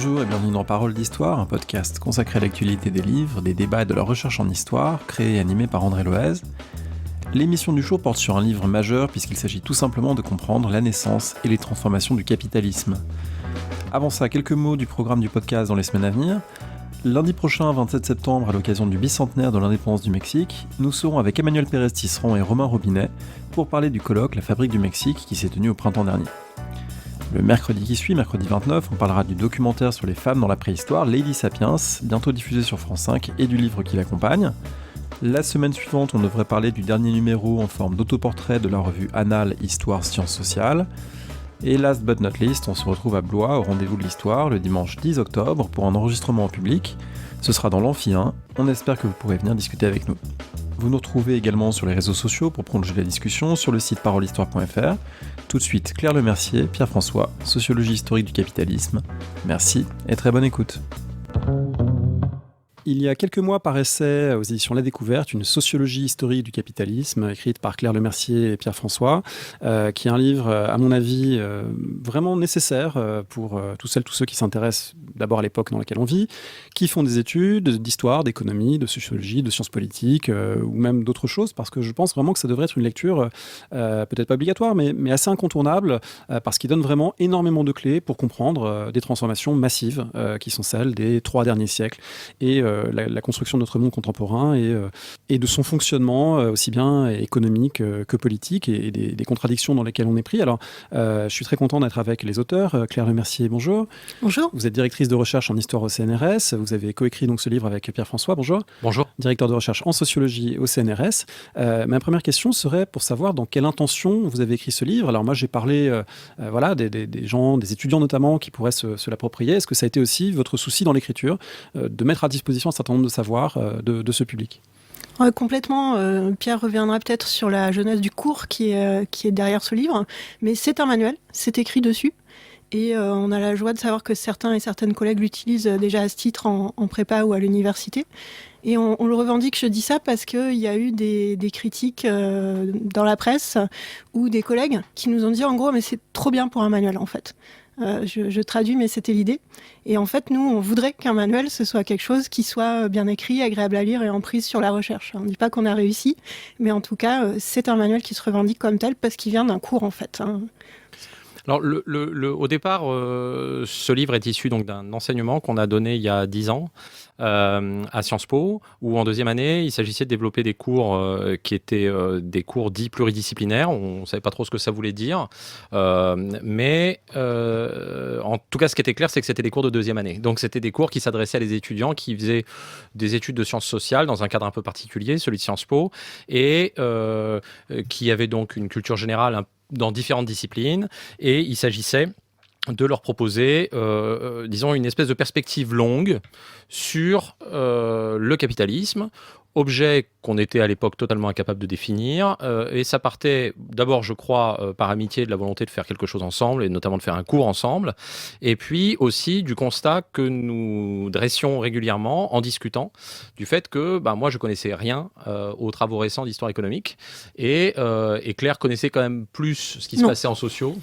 Bonjour et bienvenue dans Parole d'Histoire, un podcast consacré à l'actualité des livres, des débats et de leur recherche en histoire, créé et animé par André Loez. L'émission du jour porte sur un livre majeur puisqu'il s'agit tout simplement de comprendre la naissance et les transformations du capitalisme. Avant ça, quelques mots du programme du podcast dans les semaines à venir. Lundi prochain, 27 septembre, à l'occasion du bicentenaire de l'indépendance du Mexique, nous serons avec Emmanuel Pérez-Tisserand et Romain Robinet pour parler du colloque La Fabrique du Mexique qui s'est tenu au printemps dernier. Le mercredi qui suit, mercredi 29, on parlera du documentaire sur les femmes dans la préhistoire, Lady Sapiens, bientôt diffusé sur France 5, et du livre qui l'accompagne. La semaine suivante, on devrait parler du dernier numéro en forme d'autoportrait de la revue Annales Histoire Sciences Sociales. Et last but not least, on se retrouve à Blois au rendez-vous de l'histoire le dimanche 10 octobre pour un enregistrement en public. Ce sera dans l'Amphi 1, on espère que vous pourrez venir discuter avec nous. Vous nous retrouvez également sur les réseaux sociaux pour prolonger la discussion sur le site parolehistoire.fr. Tout de suite, Claire Lemercier, Pierre-François, Sociologie historique du capitalisme. Merci et très bonne écoute. Il y a quelques mois paraissait aux éditions La Découverte une sociologie historique du capitalisme écrite par Claire Lemercier et Pierre-François, qui est un livre, à mon avis, vraiment nécessaire pour tous ceux qui s'intéressent d'abord à l'époque dans laquelle on vit, qui font des études d'histoire, d'économie, de sociologie, de sciences politiques ou même d'autres choses, parce que je pense vraiment que ça devrait être une lecture peut-être pas obligatoire, mais assez incontournable, parce qu'il donne vraiment énormément de clés pour comprendre des transformations massives qui sont celles des 3 derniers siècles et la construction de notre monde contemporain et de son fonctionnement aussi bien économique que politique et des contradictions dans lesquelles on est pris. Alors, je suis très content d'être avec les auteurs. Claire Lemercier, bonjour. Bonjour. Vous êtes directrice de recherche en histoire au CNRS. Vous avez coécrit donc ce livre avec Pierre-François. Bonjour. Bonjour. Directeur de recherche en sociologie au CNRS. Ma première question serait pour savoir dans quelle intention vous avez écrit ce livre. Alors moi, j'ai parlé des gens, des étudiants notamment, qui pourraient se l'approprier. Est-ce que ça a été aussi votre souci dans l'écriture de mettre à disposition un certain nombre de savoirs de ce public? Ouais, complètement. Pierre reviendra peut-être sur la genèse du cours qui est derrière ce livre. Mais c'est un manuel, c'est écrit dessus. Et on a la joie de savoir que certains et certaines collègues l'utilisent déjà à ce titre en prépa ou à l'université. Et on le revendique, je dis ça parce qu'il y a eu des critiques dans la presse ou des collègues qui nous ont dit en gros, mais c'est trop bien pour un manuel en fait. Je traduis, mais c'était l'idée. Et en fait, nous, on voudrait qu'un manuel, ce soit quelque chose qui soit bien écrit, agréable à lire et en prise sur la recherche. On ne dit pas qu'on a réussi, mais en tout cas, c'est un manuel qui se revendique comme tel parce qu'il vient d'un cours, en fait. Alors, au départ, ce livre est issu donc d'un enseignement qu'on a donné il y a 10 ans à Sciences Po, où en deuxième année, il s'agissait de développer des cours qui étaient des cours dits pluridisciplinaires. On ne savait pas trop ce que ça voulait dire, mais en tout cas, ce qui était clair, c'est que c'était des cours de deuxième année. Donc, c'était des cours qui s'adressaient à des étudiants qui faisaient des études de sciences sociales dans un cadre un peu particulier, celui de Sciences Po, et qui avaient donc une culture générale dans différentes disciplines, et il s'agissait de leur proposer, disons, une espèce de perspective longue sur le capitalisme, objet qu'on était à l'époque totalement incapable de définir, et ça partait d'abord, je crois, par amitié, de la volonté de faire quelque chose ensemble, et notamment de faire un cours ensemble, et puis aussi du constat que nous dressions régulièrement en discutant du fait que moi je connaissais rien aux travaux récents d'histoire économique, et Claire connaissait quand même plus ce qui se passait en sociaux.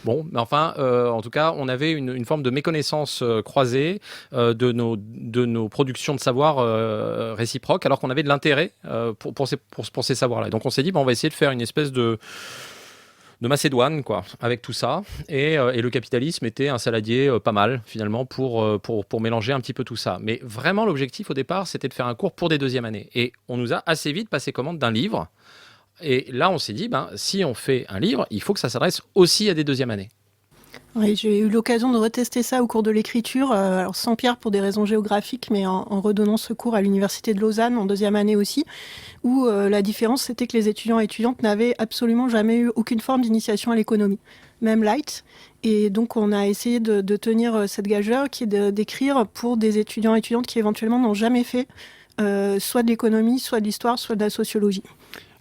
Bon, mais enfin, en tout cas, on avait une forme de méconnaissance croisée de nos productions de savoir réciproques, alors qu'on avait de l'intérêt pour ces savoirs-là. Donc on s'est dit, on va essayer de faire une espèce de Macédoine, quoi, avec tout ça. Et le capitalisme était un saladier pas mal, finalement, pour mélanger un petit peu tout ça. Mais vraiment, l'objectif, au départ, c'était de faire un cours pour des deuxièmes années. Et on nous a assez vite passé commande d'un livre. Et là, on s'est dit, si on fait un livre, il faut que ça s'adresse aussi à des deuxièmes années. Oui, j'ai eu l'occasion de retester ça au cours de l'écriture, alors sans Pierre pour des raisons géographiques, mais en redonnant ce cours à l'université de Lausanne en deuxième année aussi, où la différence c'était que les étudiants et étudiantes n'avaient absolument jamais eu aucune forme d'initiation à l'économie, même light. Et donc on a essayé de tenir cette gageure qui est d'écrire pour des étudiants et étudiantes qui éventuellement n'ont jamais fait soit de l'économie, soit de l'histoire, soit de la sociologie.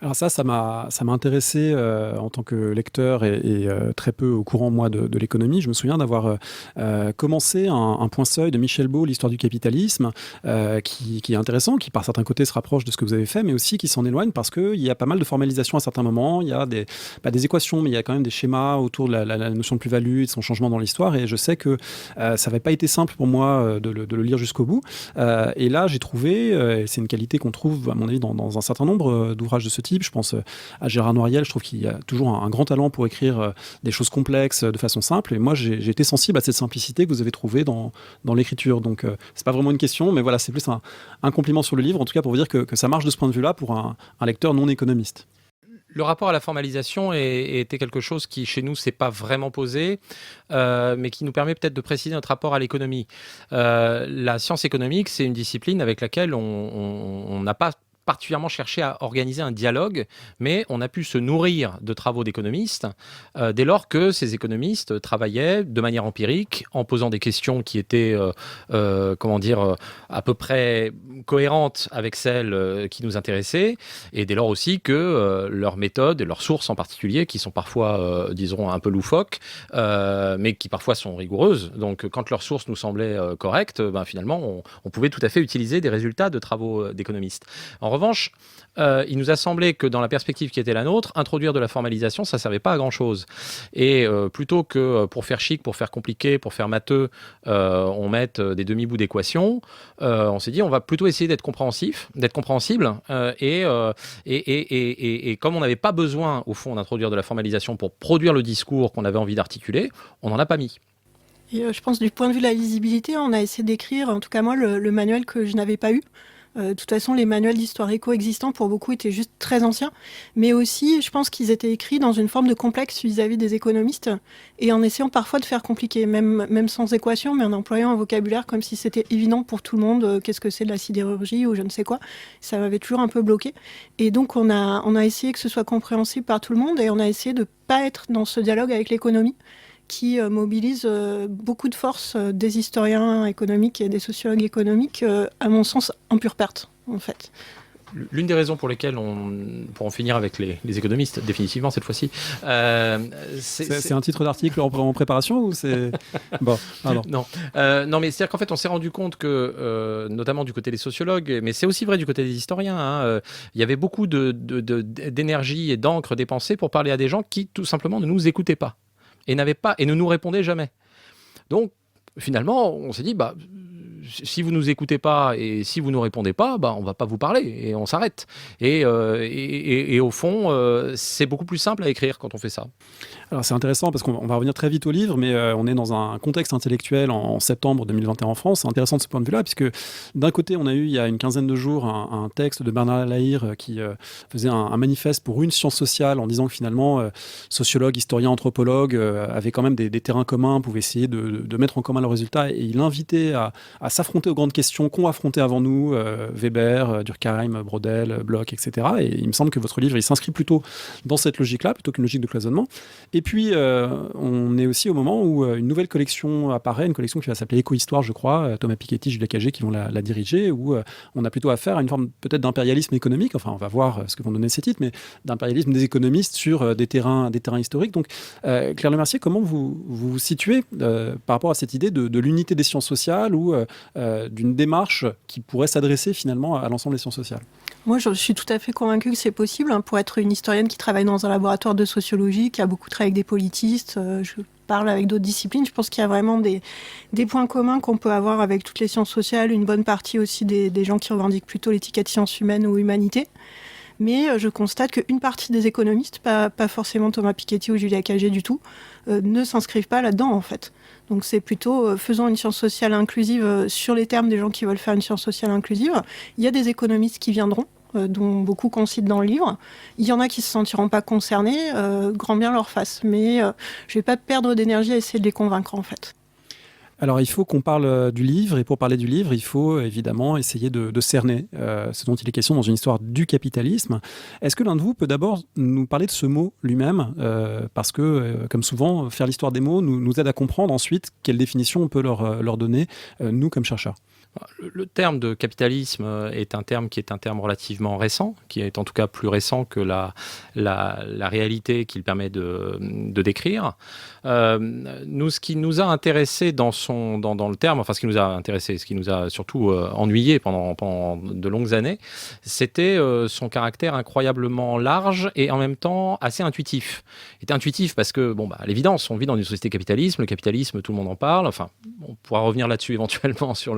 Alors ça m'a intéressé en tant que lecteur et très peu au courant, moi, de l'économie. Je me souviens d'avoir commencé un point seuil de Michel Beau, l'histoire du capitalisme, qui est intéressant, qui par certains côtés se rapproche de ce que vous avez fait, mais aussi qui s'en éloigne parce qu'il y a pas mal de formalisation à certains moments, il y a des équations, mais il y a quand même des schémas autour de la notion de plus-value, de son changement dans l'histoire, et je sais que ça n'avait pas été simple pour moi de le lire jusqu'au bout. Et là, j'ai trouvé, et c'est une qualité qu'on trouve, à mon avis, dans un certain nombre d'ouvrages de ce type. Je pense à Gérard Noiriel, je trouve qu'il a toujours un grand talent pour écrire des choses complexes de façon simple. Et moi, j'ai été sensible à cette simplicité que vous avez trouvée dans l'écriture. Donc, c'est pas vraiment une question, mais voilà, c'est plus un compliment sur le livre, en tout cas pour vous dire que ça marche de ce point de vue-là pour un lecteur non économiste. Le rapport à la formalisation était quelque chose qui, chez nous, s'est pas vraiment posé, mais qui nous permet peut-être de préciser notre rapport à l'économie. La science économique, c'est une discipline avec laquelle on n'a pas particulièrement cherché à organiser un dialogue, mais on a pu se nourrir de travaux d'économistes dès lors que ces économistes travaillaient de manière empirique, en posant des questions qui étaient, à peu près cohérentes avec celles qui nous intéressaient, et dès lors aussi que leurs méthodes et leurs sources en particulier, qui sont parfois, disons, un peu loufoques, mais qui parfois sont rigoureuses. Donc, quand leurs sources nous semblaient correctes, finalement, on pouvait tout à fait utiliser des résultats de travaux d'économistes. En revanche, il nous a semblé que dans la perspective qui était la nôtre, introduire de la formalisation, ça ne servait pas à grand-chose. Et plutôt que pour faire chic, pour faire compliqué, pour faire matheux, on mette des demi-bouts d'équations, on s'est dit on va plutôt essayer d'être compréhensible. Et comme on n'avait pas besoin, au fond, d'introduire de la formalisation pour produire le discours qu'on avait envie d'articuler, on n'en a pas mis. Et je pense du point de vue de la lisibilité, on a essayé d'écrire, en tout cas moi, le manuel que je n'avais pas eu. De toute façon, les manuels d'histoire éco existants, pour beaucoup, étaient juste très anciens. Mais aussi, je pense qu'ils étaient écrits dans une forme de complexe vis-à-vis des économistes et en essayant parfois de faire compliqué, même sans équation, mais en employant un vocabulaire comme si c'était évident pour tout le monde, qu'est-ce que c'est de la sidérurgie ou je ne sais quoi. Ça m'avait toujours un peu bloqué. Et donc, on a essayé que ce soit compréhensible par tout le monde et on a essayé de ne pas être dans ce dialogue avec l'économie qui mobilise beaucoup de forces des historiens économiques et des sociologues économiques, à mon sens, en pure perte, en fait. L'une des raisons pour lesquelles pour en finir avec les économistes, définitivement cette fois-ci... c'est un titre d'article en préparation ou c'est... Bon, pardon. Non, mais c'est-à-dire qu'en fait, on s'est rendu compte que, notamment du côté des sociologues, mais c'est aussi vrai du côté des historiens, il y avait beaucoup d'énergie et d'encre dépensée pour parler à des gens qui, tout simplement, ne nous écoutaient pas. Et ne nous répondaient jamais. Donc, finalement, on s'est dit, si vous nous écoutez pas et si vous nous répondez pas, on va pas vous parler et on s'arrête. Et au fond, c'est beaucoup plus simple à écrire quand on fait ça. Alors c'est intéressant parce qu'on va revenir très vite au livre, mais on est dans un contexte intellectuel en septembre 2021 en France. C'est intéressant de ce point de vue-là, puisque d'un côté, on a eu il y a une quinzaine de jours un texte de Bernard Lahire qui faisait un manifeste pour une science sociale en disant que finalement, sociologues, historiens, anthropologues avaient quand même des terrains communs, pouvaient essayer de mettre en commun leurs résultats, et il invitait à s'affronter aux grandes questions qu'ont affrontées avant nous Weber, Durkheim, Brodel, Bloch, etc. Et il me semble que votre livre, il s'inscrit plutôt dans cette logique-là, plutôt qu'une logique de cloisonnement. Et puis, on est aussi au moment où une nouvelle collection apparaît, une collection qui va s'appeler Éco-Histoire, je crois, Thomas Piketty, Julia Cagé qui vont la diriger, où on a plutôt affaire à une forme peut-être d'impérialisme économique, enfin on va voir ce que vont donner ces titres, mais d'impérialisme des économistes sur des terrains historiques. Donc, Claire Lemercier, comment vous vous situez par rapport à cette idée de l'unité des sciences sociales ou d'une démarche qui pourrait s'adresser finalement à l'ensemble des sciences sociales? Moi, je suis tout à fait convaincue que c'est possible. Pour être une historienne qui travaille dans un laboratoire de sociologie, qui a beaucoup travaillé avec des politistes, je parle avec d'autres disciplines, je pense qu'il y a vraiment des points communs qu'on peut avoir avec toutes les sciences sociales, une bonne partie aussi des gens qui revendiquent plutôt l'étiquette sciences humaines ou humanité. Mais je constate qu'une partie des économistes, pas forcément Thomas Piketty ou Julia Cagé du tout, ne s'inscrivent pas là-dedans en fait. Donc c'est plutôt faisons une science sociale inclusive sur les termes des gens qui veulent faire une science sociale inclusive. Il y a des économistes qui viendront, dont beaucoup qu'on cite dans le livre. Il y en a qui ne se sentiront pas concernés, grand bien leur fasse. Mais je ne vais pas perdre d'énergie à essayer de les convaincre en fait. Alors, il faut qu'on parle du livre, et pour parler du livre, il faut évidemment essayer de cerner ce dont il est question dans une histoire du capitalisme. Est-ce que l'un de vous peut d'abord nous parler de ce mot lui-même, parce que, comme souvent, faire l'histoire des mots nous aide à comprendre ensuite quelle définition on peut leur donner, nous, comme chercheurs. Le terme de capitalisme est un terme qui est un terme relativement récent, qui est en tout cas plus récent que la réalité qu'il permet de décrire. Nous, ce qui nous a intéressé dans le terme, enfin ce qui nous a intéressé, ce qui nous a surtout ennuyé pendant de longues années, c'était son caractère incroyablement large et en même temps assez intuitif. Il était intuitif parce que, à l'évidence, on vit dans une société capitaliste, le capitalisme, tout le monde en parle, enfin, on pourra revenir là-dessus éventuellement sur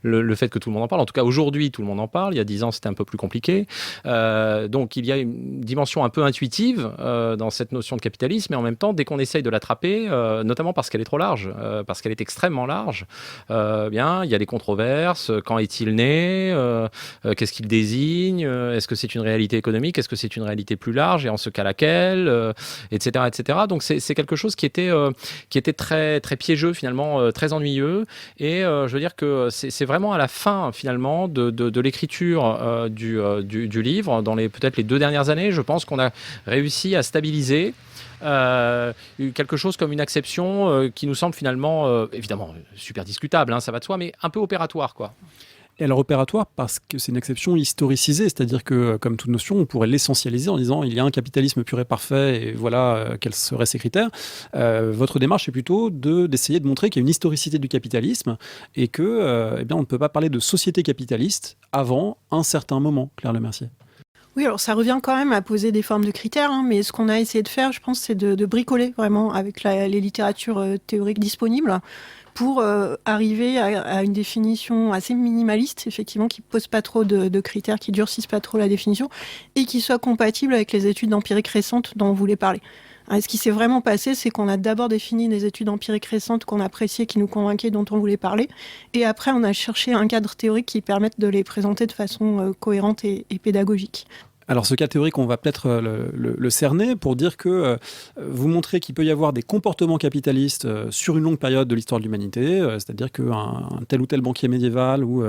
le fait que tout le monde en parle. En tout cas, aujourd'hui, tout le monde en parle. Il y a 10 ans, c'était un peu plus compliqué. Donc, il y a une dimension un peu intuitive dans cette notion de capitalisme, mais en même temps, dès qu'on essaye de l'attraper, notamment parce qu'elle est trop large, parce qu'elle est extrêmement large, bien, il y a des controverses. Quand est-il né? Qu'est-ce qu'il désigne? Est-ce que c'est une réalité économique? Est-ce que c'est une réalité plus large? Et en ce cas, laquelle? Etc., etc. Donc, c'est quelque chose qui était très, très piégeux, finalement, très ennuyeux. Et je veux dire que c'est vraiment à la fin, finalement, de l'écriture du livre, dans peut-être les 2 dernières années, je pense qu'on a réussi à stabiliser quelque chose comme une acception qui nous semble finalement, évidemment, super discutable, hein, ça va de soi, mais un peu opératoire, quoi. Et alors opératoire parce que c'est une exception historicisée, c'est-à-dire que, comme toute notion, on pourrait l'essentialiser en disant il y a un capitalisme pur et parfait et voilà quels seraient ses critères. Votre démarche est plutôt d'essayer de montrer qu'il y a une historicité du capitalisme et que, eh bien, on ne peut pas parler de société capitaliste avant un certain moment, Claire Lemercier. Oui, alors ça revient quand même à poser des formes de critères, hein, mais ce qu'on a essayé de faire, je pense, c'est de bricoler vraiment avec les littératures théoriques disponibles pour arriver à une définition assez minimaliste, effectivement, qui pose pas trop de critères, qui durcissent pas trop la définition, et qui soit compatible avec les études empiriques récentes dont on voulait parler. Ce qui s'est vraiment passé, c'est qu'on a d'abord défini des études empiriques récentes qu'on appréciait, qui nous convainquaient, dont on voulait parler, et après on a cherché un cadre théorique qui permette de les présenter de façon cohérente et pédagogique. Alors ce cas théorique, on va peut-être le cerner pour dire que vous montrez qu'il peut y avoir des comportements capitalistes sur une longue période de l'histoire de l'humanité, c'est-à-dire qu'un tel ou tel banquier médiéval ou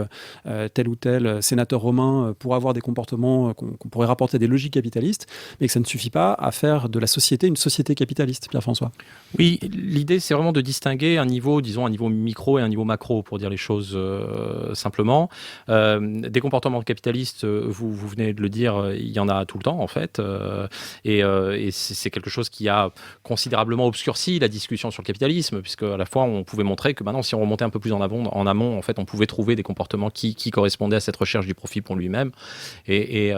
tel ou tel sénateur romain pourra avoir des comportements qu'on pourrait rapporter à des logiques capitalistes, mais que ça ne suffit pas à faire de la société une société capitaliste, Pierre-François. Oui, l'idée c'est vraiment de distinguer un niveau, disons un niveau micro et un niveau macro, pour dire les choses simplement. Des comportements capitalistes, vous venez de le dire, il y en a tout le temps en fait, et c'est quelque chose qui a considérablement obscurci la discussion sur le capitalisme, puisque à la fois on pouvait montrer que maintenant si on remontait un peu plus en amont, en fait on pouvait trouver des comportements qui correspondaient à cette recherche du profit pour lui-même, et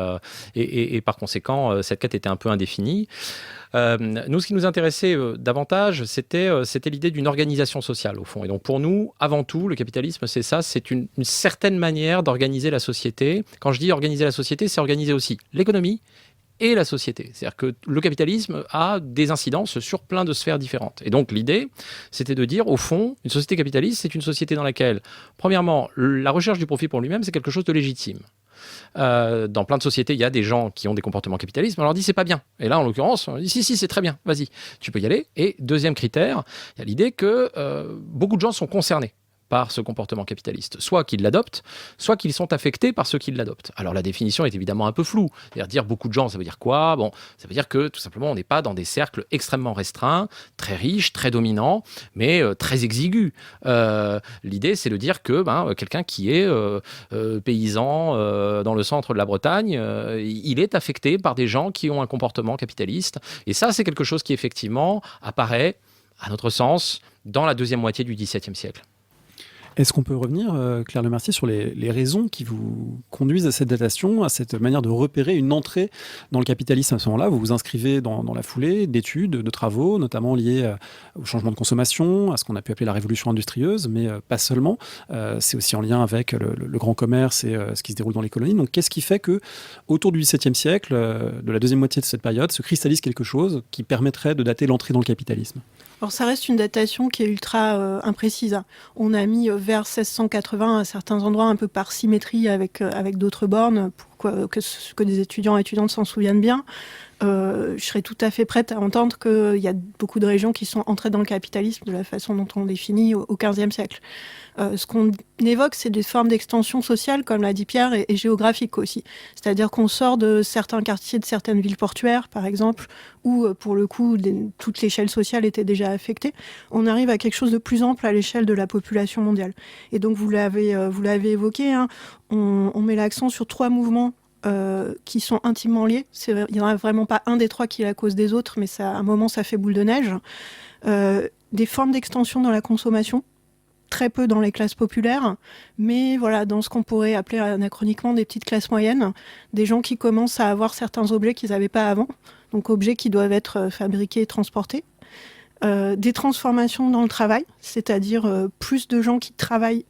par conséquent cette quête était un peu indéfinie. Nous, ce qui nous intéressait davantage, c'était l'idée d'une organisation sociale, au fond. Et donc, pour nous, avant tout, le capitalisme, c'est ça, c'est une certaine manière d'organiser la société. Quand je dis organiser la société, c'est organiser aussi l'économie et la société. C'est-à-dire que le capitalisme a des incidences sur plein de sphères différentes. Et donc, l'idée, c'était de dire, au fond, une société capitaliste, c'est une société dans laquelle, premièrement, la recherche du profit pour lui-même, c'est quelque chose de légitime. Dans plein de sociétés, il y a des gens qui ont des comportements capitalistes, mais on leur dit c'est pas bien. Et là, en l'occurrence, on dit si, c'est très bien, vas-y, tu peux y aller. Et deuxième critère, il y a l'idée que beaucoup de gens sont concernés par ce comportement capitaliste, soit qu'ils l'adoptent, soit qu'ils sont affectés par ceux qui l'adoptent. Alors la définition est évidemment un peu floue. C'est-à-dire dire beaucoup de gens, ça veut dire quoi? Bon, ça veut dire que tout simplement on n'est pas dans des cercles extrêmement restreints, très riches, très dominants, mais très exigus. L'idée c'est de dire que quelqu'un qui est paysan dans le centre de la Bretagne, il est affecté par des gens qui ont un comportement capitaliste. Et ça c'est quelque chose qui effectivement apparaît, à notre sens, dans la deuxième moitié du XVIIe siècle. Est-ce qu'on peut revenir, Claire Lemercier, sur les raisons qui vous conduisent à cette datation, à cette manière de repérer une entrée dans le capitalisme à ce moment-là? Vous vous inscrivez dans la foulée d'études, de travaux, notamment liés au changement de consommation, à ce qu'on a pu appeler la révolution industrieuse, mais pas seulement. C'est aussi en lien avec le grand commerce et ce qui se déroule dans les colonies. Donc qu'est-ce qui fait que, autour du XVIIe siècle, de la deuxième moitié de cette période, se cristallise quelque chose qui permettrait de dater l'entrée dans le capitalisme? Alors ça reste une datation qui est ultra imprécise. On a mis vers 1680 à certains endroits un peu par symétrie avec d'autres bornes pour que des étudiants et étudiantes s'en souviennent bien. je serais tout à fait prête à entendre qu'il y a beaucoup de régions qui sont entrées dans le capitalisme de la façon dont on définit au XVe siècle. Ce qu'on évoque, c'est des formes d'extension sociale, comme l'a dit Pierre, et géographique aussi. C'est-à-dire qu'on sort de certains quartiers, de certaines villes portuaires, par exemple, où, pour le coup, toute l'échelle sociale était déjà affectée. On arrive à quelque chose de plus ample à l'échelle de la population mondiale. Et donc, vous l'avez évoqué, hein, on met l'accent sur 3 mouvements qui sont intimement liés. Il n'y en a vraiment pas un des 3 qui est la cause des autres, mais à un moment, ça fait boule de neige. Des formes d'extension dans la consommation, très peu dans les classes populaires, mais voilà, dans ce qu'on pourrait appeler anachroniquement des petites classes moyennes, des gens qui commencent à avoir certains objets qu'ils n'avaient pas avant, donc objets qui doivent être fabriqués et transportés. Des transformations dans le travail, c'est-à-dire plus de gens qui travaillent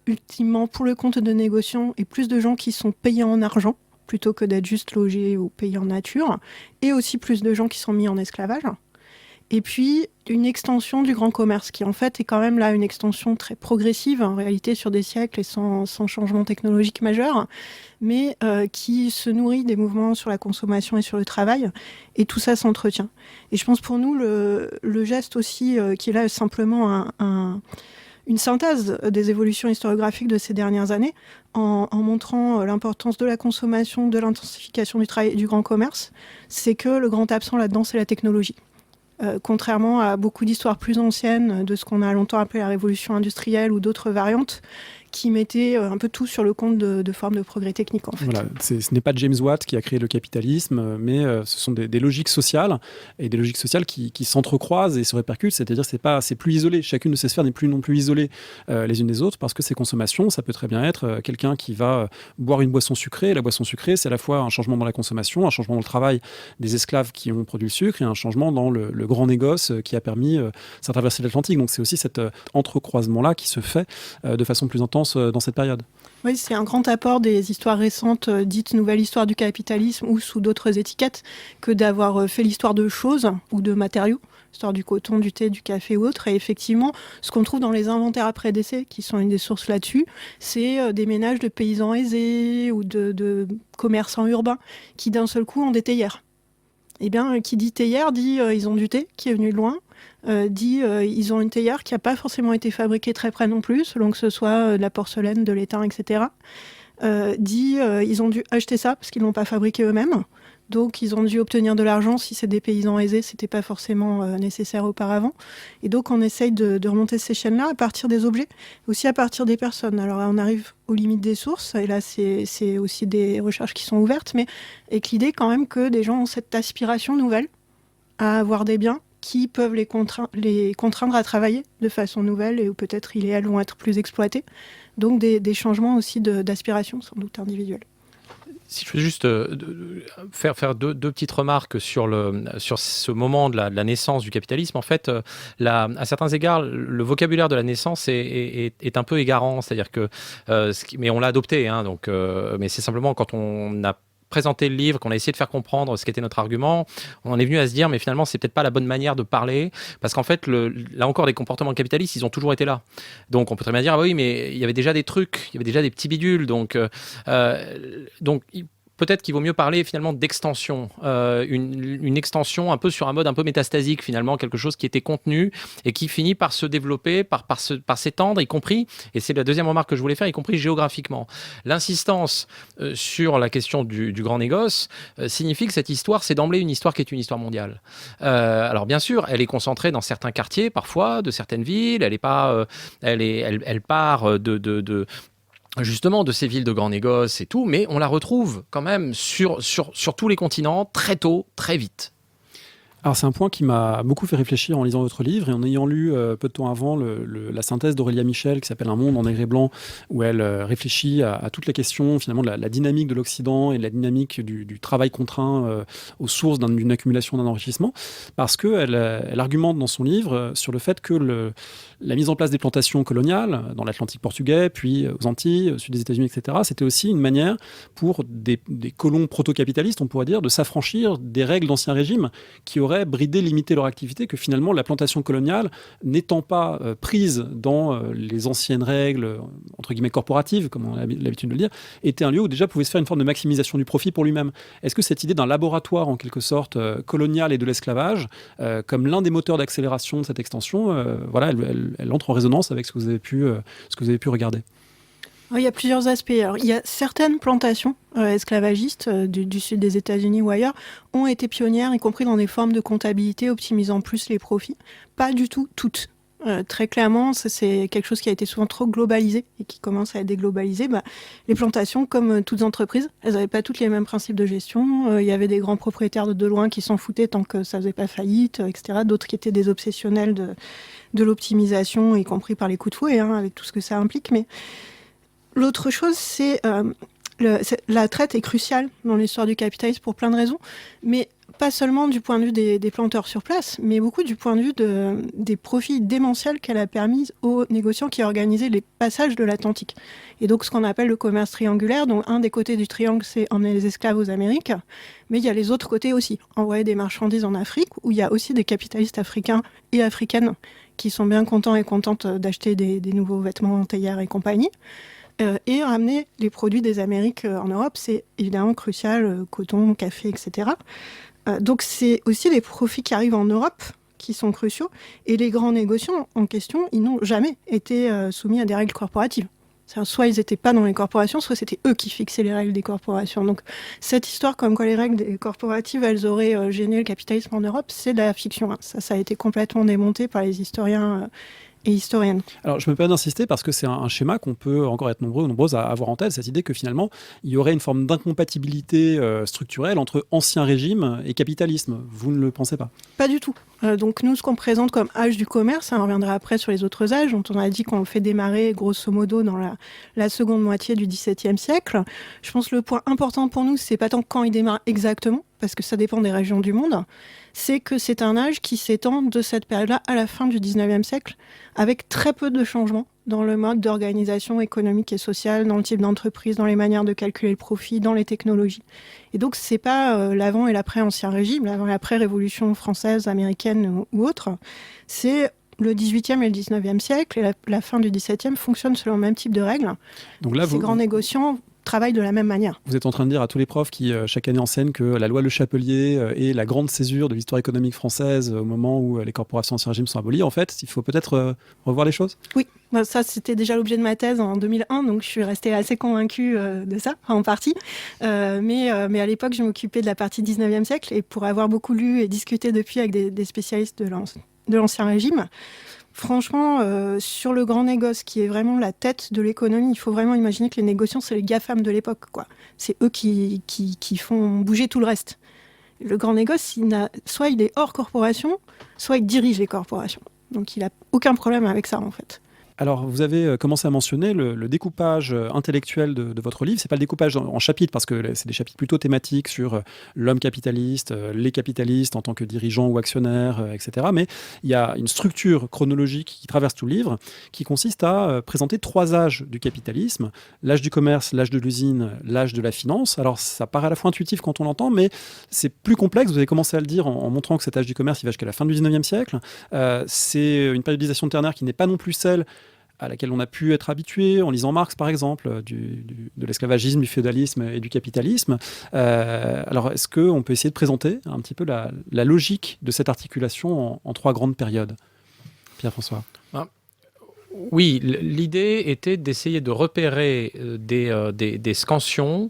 ultimement pour le compte de négociants et plus de gens qui sont payés en argent plutôt que d'être juste logés ou payés en nature, et aussi plus de gens qui sont mis en esclavage. Et puis, une extension du grand commerce, qui en fait est quand même là une extension très progressive, en réalité sur des siècles et sans changement technologique majeur, mais qui se nourrit des mouvements sur la consommation et sur le travail, et tout ça s'entretient. Et je pense pour nous, le geste aussi, qui est là simplement une synthèse des évolutions historiographiques de ces dernières années, en montrant l'importance de la consommation, de l'intensification du travail et du grand commerce, c'est que le grand absent là-dedans, c'est la technologie. Contrairement à beaucoup d'histoires plus anciennes de ce qu'on a longtemps appelé la révolution industrielle ou d'autres variantes qui mettaient un peu tout sur le compte de formes de progrès techniques. En fait. Voilà, ce n'est pas James Watt qui a créé le capitalisme, mais ce sont des logiques sociales, et des logiques sociales qui s'entrecroisent et se répercutent, c'est-à-dire c'est plus isolé, chacune de ces sphères n'est plus non plus isolée les unes des autres, parce que ces consommations, ça peut très bien être quelqu'un qui va boire une boisson sucrée. La boisson sucrée, c'est à la fois un changement dans la consommation, un changement dans le travail des esclaves qui ont produit le sucre, et un changement dans le grand négoce qui a permis sa traversée de l'Atlantique. Donc c'est aussi cet entrecroisement-là qui se fait de façon plus intense dans cette période. Oui, c'est un grand apport des histoires récentes dites nouvelle histoire du capitalisme ou sous d'autres étiquettes que d'avoir fait l'histoire de choses ou de matériaux, l'histoire du coton, du thé, du café ou autre. Et effectivement, ce qu'on trouve dans les inventaires après décès, qui sont une des sources là-dessus, c'est des ménages de paysans aisés ou de commerçants urbains qui d'un seul coup ont des théières. Eh bien, qui dit théière dit ils ont du thé qui est venu de loin, dit ils ont une théière qui n'a pas forcément été fabriquée très près non plus, selon que ce soit de la porcelaine, de l'étain, etc. Dit ils ont dû acheter ça parce qu'ils ne l'ont pas fabriqué eux-mêmes. Donc, ils ont dû obtenir de l'argent. Si c'est des paysans aisés, ce n'était pas forcément nécessaire auparavant. Et donc, on essaye de remonter ces chaînes-là à partir des objets, aussi à partir des personnes. Alors, là, on arrive aux limites des sources. Et là, c'est aussi des recherches qui sont ouvertes, mais avec l'idée quand même que des gens ont cette aspiration nouvelle à avoir des biens qui peuvent les contraindre à travailler de façon nouvelle et où peut-être elles vont être plus exploitées. Donc, des changements aussi d'aspiration, sans doute individuels. Si je veux juste faire deux petites remarques sur ce moment de la naissance du capitalisme, en fait, à certains égards, le vocabulaire de la naissance est un peu égarant, c'est-à-dire que, mais on l'a adopté, hein, donc, mais c'est simplement quand on a présenté le livre, qu'on a essayé de faire comprendre ce qu'était notre argument, on en est venu à se dire, mais finalement, c'est peut-être pas la bonne manière de parler, parce qu'en fait, là encore, les comportements capitalistes, ils ont toujours été là. Donc, on peut très bien dire, ah oui, mais il y avait déjà des trucs, il y avait déjà des petits bidules, donc peut-être qu'il vaut mieux parler finalement d'extension, une extension un peu sur un mode un peu métastasique finalement, quelque chose qui était contenu et qui finit par se développer, par s'étendre, y compris, et c'est la deuxième remarque que je voulais faire, y compris géographiquement. L'insistance sur la question du grand négoce signifie que cette histoire, c'est d'emblée une histoire qui est une histoire mondiale. Alors bien sûr, elle est concentrée dans certains quartiers parfois, de certaines villes, elle part justement de ces villes de grands négoces et tout, mais on la retrouve quand même sur tous les continents, très tôt, très vite. Alors c'est un point qui m'a beaucoup fait réfléchir en lisant votre livre et en ayant lu peu de temps avant la synthèse d'Aurélia Michel qui s'appelle Un monde en negre et blanc, où elle réfléchit à toute la question finalement de la dynamique de l'Occident et de la dynamique du travail contraint aux sources d'une accumulation, d'un enrichissement, parce qu'elle argumente dans son livre sur le fait que la mise en place des plantations coloniales dans l'Atlantique portugais, puis aux Antilles, au sud des États-Unis, etc., c'était aussi une manière pour des colons proto-capitalistes, on pourrait dire, de s'affranchir des règles d'Ancien Régime qui auraient pourrait brider, limiter leur activité, que finalement la plantation coloniale, n'étant pas prise dans les anciennes règles, entre guillemets corporatives, comme on a l'habitude de le dire, était un lieu où déjà pouvait se faire une forme de maximisation du profit pour lui-même. Est-ce que cette idée d'un laboratoire en quelque sorte colonial et de l'esclavage, comme l'un des moteurs d'accélération de cette extension, elle entre en résonance avec ce que vous avez pu regarder? Il y a plusieurs aspects. Alors, il y a certaines plantations esclavagistes du sud des États-Unis ou ailleurs ont été pionnières, y compris dans des formes de comptabilité optimisant plus les profits. Pas du tout toutes. Très clairement, c'est quelque chose qui a été souvent trop globalisé et qui commence à être déglobalisé. Les plantations, comme toutes entreprises, elles n'avaient pas toutes les mêmes principes de gestion. Il y avait des grands propriétaires de loin qui s'en foutaient tant que ça ne faisait pas faillite, etc. D'autres qui étaient des obsessionnels de l'optimisation, y compris par les coups de fouet, avec tout ce que ça implique. Mais l'autre chose, c'est la traite est cruciale dans l'histoire du capitalisme pour plein de raisons, mais pas seulement du point de vue des planteurs sur place, mais beaucoup du point de vue des profits démentiels qu'elle a permis aux négociants qui organisaient les passages de l'Atlantique. Et donc ce qu'on appelle le commerce triangulaire, dont un des côtés du triangle, c'est emmener les esclaves aux Amériques, mais il y a les autres côtés aussi, envoyer des marchandises en Afrique, où il y a aussi des capitalistes africains et africaines qui sont bien contents et contentes d'acheter des nouveaux vêtements, théières et compagnie. Et ramener les produits des Amériques en Europe, c'est évidemment crucial, coton, café, etc. Donc c'est aussi les profits qui arrivent en Europe qui sont cruciaux. Et les grands négociants en question, ils n'ont jamais été soumis à des règles corporatives. Soit ils n'étaient pas dans les corporations, soit c'était eux qui fixaient les règles des corporations. Donc cette histoire comme quoi les règles des corporatives, elles auraient gêné le capitalisme en Europe, c'est de la fiction. Ça a été complètement démonté par les historiens et historienne. Alors, je me permets d'insister parce que c'est un schéma qu'on peut encore être nombreux ou nombreuses à avoir en tête, cette idée que finalement, il y aurait une forme d'incompatibilité structurelle entre ancien régime et capitalisme. Vous ne le pensez pas? Pas du tout. Donc nous, ce qu'on présente comme âge du commerce, on reviendra après sur les autres âges, dont on a dit qu'on le fait démarrer grosso modo dans la seconde moitié du XVIIe siècle. Je pense que le point important pour nous, c'est pas tant quand il démarre exactement, parce que ça dépend des régions du monde, c'est que c'est un âge qui s'étend de cette période-là à la fin du XIXe siècle, avec très peu de changements dans le mode d'organisation économique et sociale, dans le type d'entreprise, dans les manières de calculer le profit, dans les technologies. Et donc, c'est pas l'avant et l'après-ancien régime, l'avant et l'après-révolution française, américaine ou autre. C'est le XVIIIe et le XIXe siècle, et la fin du XVIIe fonctionne selon le même type de règles. Donc là, ces grands négociants travaillent de la même manière. Vous êtes en train de dire à tous les profs qui chaque année enseignent que la loi Le Chapelier est la grande césure de l'histoire économique française au moment où les corporations ancien régime sont abolies. En fait, il faut peut-être revoir les choses? Oui, ça c'était déjà l'objet de ma thèse en 2001, donc je suis restée assez convaincue de ça, en partie. Mais à l'époque, je m'occupais de la partie 19e siècle, et pour avoir beaucoup lu et discuté depuis avec des spécialistes de l'ancien régime, franchement, sur le grand négoce, qui est vraiment la tête de l'économie, il faut vraiment imaginer que les négociants, c'est les GAFAM de l'époque, quoi. C'est eux qui font bouger tout le reste. Le grand négoce, soit il est hors corporation, soit il dirige les corporations. Donc il n'a aucun problème avec ça, en fait. Alors, vous avez commencé à mentionner le découpage intellectuel de votre livre. Ce n'est pas le découpage en chapitres, parce que c'est des chapitres plutôt thématiques sur l'homme capitaliste, les capitalistes en tant que dirigeants ou actionnaires, etc. Mais il y a une structure chronologique qui traverse tout le livre, qui consiste à présenter 3 âges du capitalisme: l'âge du commerce, l'âge de l'usine, l'âge de la finance. Alors, ça paraît à la fois intuitif quand on l'entend, mais c'est plus complexe. Vous avez commencé à le dire en montrant que cet âge du commerce, il va jusqu'à la fin du 19e siècle. C'est une périodisation ternaire qui n'est pas non plus celle à laquelle on a pu être habitué en lisant Marx, par exemple, de l'esclavagisme, du féodalisme et du capitalisme. Alors, est-ce qu'on peut essayer de présenter un petit peu la logique de cette articulation en 3 grandes périodes? Pierre-François. Oui, l'idée était d'essayer de repérer des scansions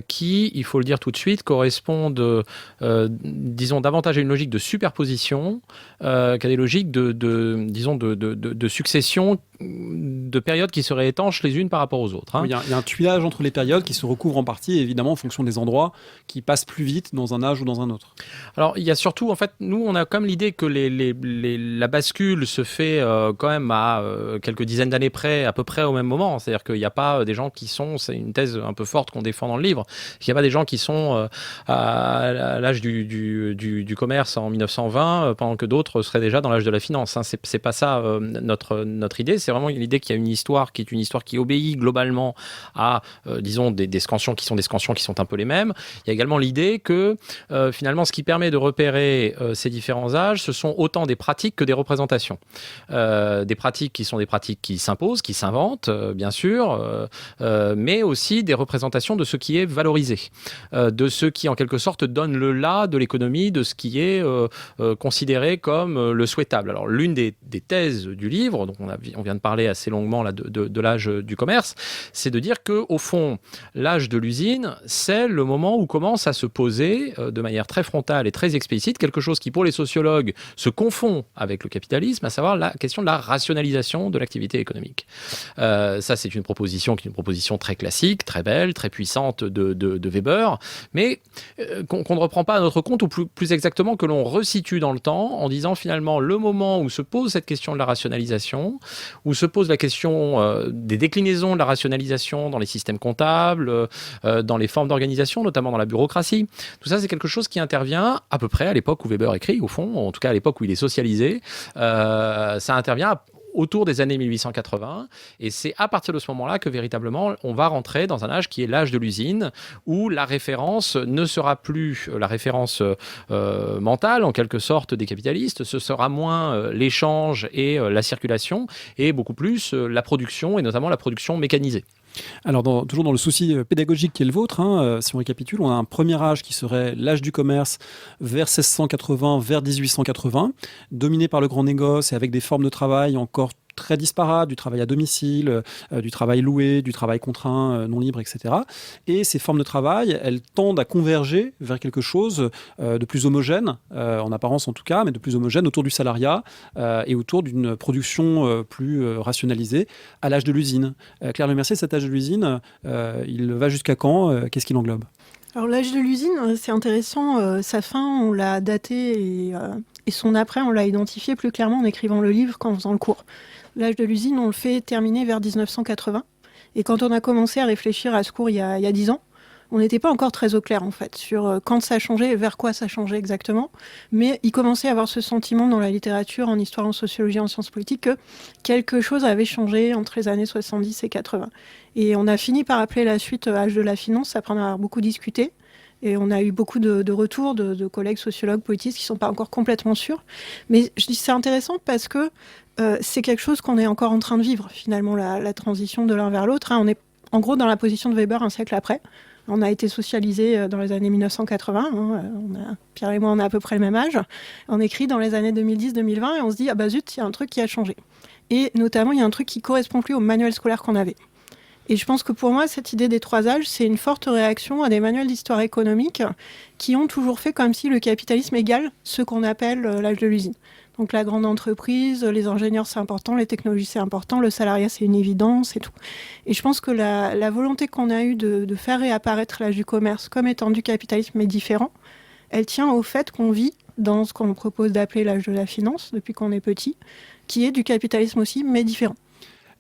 qui, il faut le dire tout de suite, correspondent, disons, davantage à une logique de superposition qu'à des logiques de succession de périodes qui seraient étanches les unes par rapport aux autres. Il y a un tuilage entre les périodes qui se recouvrent en partie, évidemment, en fonction des endroits, qui passent plus vite dans un âge ou dans un autre. Alors, il y a surtout, en fait, nous, on a comme l'idée que la bascule se fait quand même à quelques dizaines d'années près, à peu près au même moment. C'est-à-dire qu'il n'y a pas des gens qui sont, c'est une thèse un peu forte qu'on défend dans le livre, il n'y a pas des gens qui sont à l'âge du commerce en 1920, pendant que d'autres seraient déjà dans l'âge de la finance. C'est pas ça notre idée. c'est vraiment l'idée qu'il y a une histoire qui est une histoire qui obéit globalement à, disons, des scansions qui sont un peu les mêmes. Il y a également l'idée que finalement, ce qui permet de repérer ces différents âges, ce sont autant des pratiques que des représentations. Des pratiques qui sont des pratiques qui s'imposent, qui s'inventent, bien sûr, mais aussi des représentations de ce qui est valorisé, de ce qui, en quelque sorte, donne le là de l'économie, de ce qui est considéré comme le souhaitable. Alors, l'une des thèses du livre, dont on vient de parler assez longuement là, de l'âge du commerce, c'est de dire qu'au fond, l'âge de l'usine, c'est le moment où commence à se poser de manière très frontale et très explicite quelque chose qui, pour les sociologues, se confond avec le capitalisme, à savoir la question de la rationalisation de l'activité économique. Ça, c'est une proposition qui est une proposition très classique, très belle, très puissante de Weber, mais qu'on ne reprend pas à notre compte, ou plus exactement que l'on resitue dans le temps en disant finalement le moment où se pose cette question de la rationalisation, où se pose la question des déclinaisons de la rationalisation dans les systèmes comptables, dans les formes d'organisation, notamment dans la bureaucratie. Tout ça, c'est quelque chose qui intervient à peu près à l'époque où Weber écrit, au fond, en tout cas à l'époque où il est socialisé. Ça intervient autour des années 1880, et c'est à partir de ce moment-là que véritablement on va rentrer dans un âge qui est l'âge de l'usine, où la référence ne sera plus la référence mentale en quelque sorte des capitalistes, ce sera moins l'échange et la circulation, et beaucoup plus la production, et notamment la production mécanisée. Alors, toujours dans le souci pédagogique qui est le vôtre, si on récapitule, on a un premier âge qui serait l'âge du commerce vers 1680, vers 1880, dominé par le grand négoce et avec des formes de travail encore très disparates, du travail à domicile, du travail loué, du travail contraint, non libre, etc. Et ces formes de travail, elles tendent à converger vers quelque chose de plus homogène, en apparence en tout cas, mais de plus homogène autour du salariat et autour d'une production plus rationalisée à l'âge de l'usine. Claire Lemercier, cet âge de l'usine, il va jusqu'à quand? Qu'est-ce qu'il englobe? Alors l'âge de l'usine, c'est intéressant. Sa fin, on l'a daté et son après, on l'a identifié plus clairement en écrivant le livre qu'en faisant le cours. L'âge de l'usine, on le fait terminer vers 1980. Et quand on a commencé à réfléchir à ce cours il y a 10 ans, on n'était pas encore très au clair en fait sur quand ça changeait et vers quoi ça changeait exactement. Mais il commençait à avoir ce sentiment dans la littérature, en histoire, en sociologie, en sciences politiques, que quelque chose avait changé entre les années 70 et 80. Et on a fini par appeler la suite âge de la finance, après en avoir beaucoup discuté. Et on a eu beaucoup de retours de collègues sociologues, politistes qui ne sont pas encore complètement sûrs. Mais je dis c'est intéressant parce que c'est quelque chose qu'on est encore en train de vivre, finalement, la transition de l'un vers l'autre. On est en gros dans la position de Weber un siècle après. On a été socialisés dans les années 1980. Pierre et moi, on a à peu près le même âge. On écrit dans les années 2010-2020 et on se dit « Ah bah zut, il y a un truc qui a changé ». Et notamment, il y a un truc qui ne correspond plus au manuel scolaire qu'on avait. Et je pense que pour moi, cette idée des 3 âges, c'est une forte réaction à des manuels d'histoire économique qui ont toujours fait comme si le capitalisme égale ce qu'on appelle l'âge de l'usine. Donc la grande entreprise, les ingénieurs c'est important, les technologies c'est important, le salariat c'est une évidence et tout. Et je pense que la volonté qu'on a eue de faire réapparaître l'âge du commerce comme étant du capitalisme mais différent, elle tient au fait qu'on vit dans ce qu'on propose d'appeler l'âge de la finance depuis qu'on est petit, qui est du capitalisme aussi mais différent.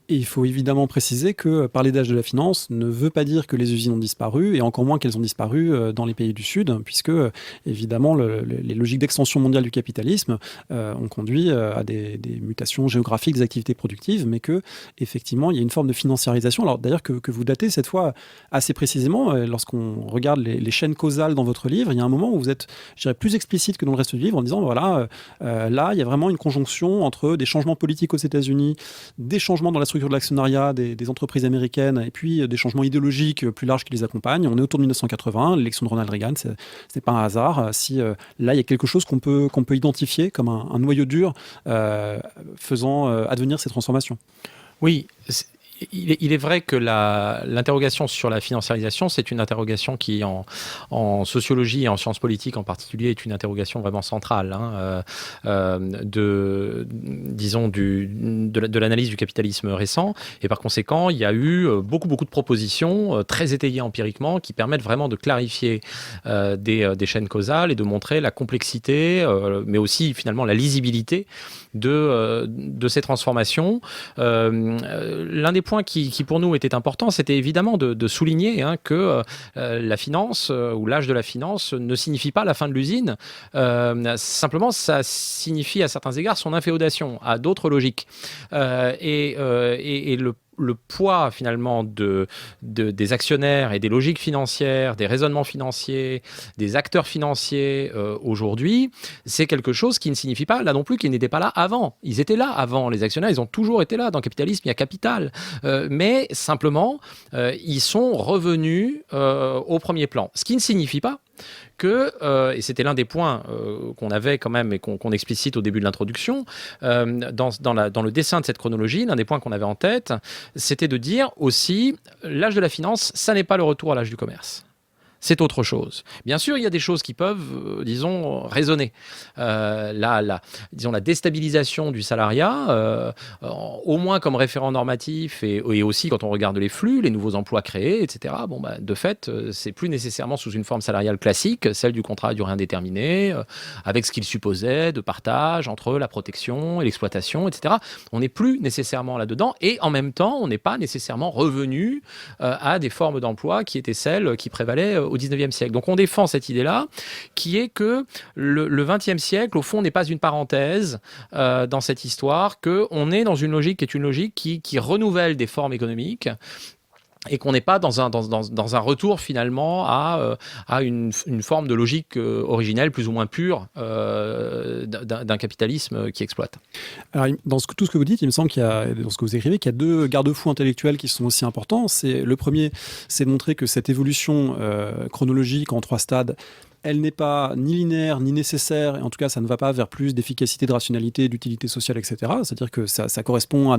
Et il faut évidemment préciser que parler d'âge de la finance ne veut pas dire que les usines ont disparu, et encore moins qu'elles ont disparu dans les pays du Sud, puisque évidemment les logiques d'extension mondiale du capitalisme ont conduit à des mutations géographiques des activités productives, mais que effectivement il y a une forme de financiarisation. Alors d'ailleurs que vous datez cette fois assez précisément, lorsqu'on regarde les chaînes causales dans votre livre, il y a un moment où vous êtes, je dirais, plus explicite que dans le reste du livre en disant voilà, là il y a vraiment une conjonction entre des changements politiques aux États-Unis, des changements dans la structure de l'actionnariat des entreprises américaines et puis des changements idéologiques plus larges qui les accompagnent. On est autour de 1980, l'élection de Ronald Reagan, c'est pas un hasard. Si là il y a quelque chose qu'on peut identifier comme un noyau dur faisant advenir ces transformations. Oui. Il est vrai que l'interrogation sur la financiarisation, c'est une interrogation qui, en sociologie et en sciences politiques en particulier, est une interrogation vraiment centrale de l'analyse du capitalisme récent. Et par conséquent, il y a eu beaucoup de propositions très étayées empiriquement qui permettent vraiment de clarifier des chaînes causales et de montrer la complexité, mais aussi finalement la lisibilité de ces transformations. L'un des points qui pour nous était important, c'était évidemment de souligner que la finance ou l'âge de la finance ne signifie pas la fin de l'usine. Simplement, ça signifie à certains égards son inféodation à d'autres logiques. Et le poids finalement des actionnaires et des logiques financières, des raisonnements financiers, des acteurs financiers aujourd'hui, c'est quelque chose qui ne signifie pas là non plus qu'ils n'étaient pas là avant. Ils étaient là avant, les actionnaires, ils ont toujours été là. Dans le capitalisme, il y a capital. Mais simplement, ils sont revenus au premier plan. Ce qui ne signifie pas que, et c'était l'un des points qu'on avait quand même et qu'on explicite au début de l'introduction, dans le dessin de cette chronologie, l'un des points qu'on avait en tête, c'était de dire aussi, l'âge de la finance, ça n'est pas le retour à l'âge du commerce. C'est autre chose. Bien sûr, il y a des choses qui peuvent, disons, raisonner. La déstabilisation du salariat, au moins comme référent normatif et aussi quand on regarde les flux, les nouveaux emplois créés, etc. De fait, c'est plus nécessairement sous une forme salariale classique, celle du contrat à durée indéterminée, avec ce qu'il supposait de partage entre la protection et l'exploitation, etc. On n'est plus nécessairement là-dedans et en même temps, on n'est pas nécessairement revenu à des formes d'emploi qui étaient celles qui prévalaient au 19e siècle. Donc on défend cette idée-là, qui est que le 20e siècle, au fond, n'est pas une parenthèse dans cette histoire, qu'on est dans une logique qui est une logique qui renouvelle des formes économiques, et qu'on n'est pas dans un retour finalement à une forme de logique originelle, plus ou moins pure, d'un capitalisme qui exploite. Alors, dans tout ce que vous dites, il me semble dans ce que vous écrivez, qu'il y a deux garde-fous intellectuels qui sont aussi importants. Le premier, c'est de montrer que cette évolution chronologique en 3 stades, elle n'est pas ni linéaire, ni nécessaire, et en tout cas, ça ne va pas vers plus d'efficacité, de rationalité, d'utilité sociale, etc. C'est-à-dire que ça correspond à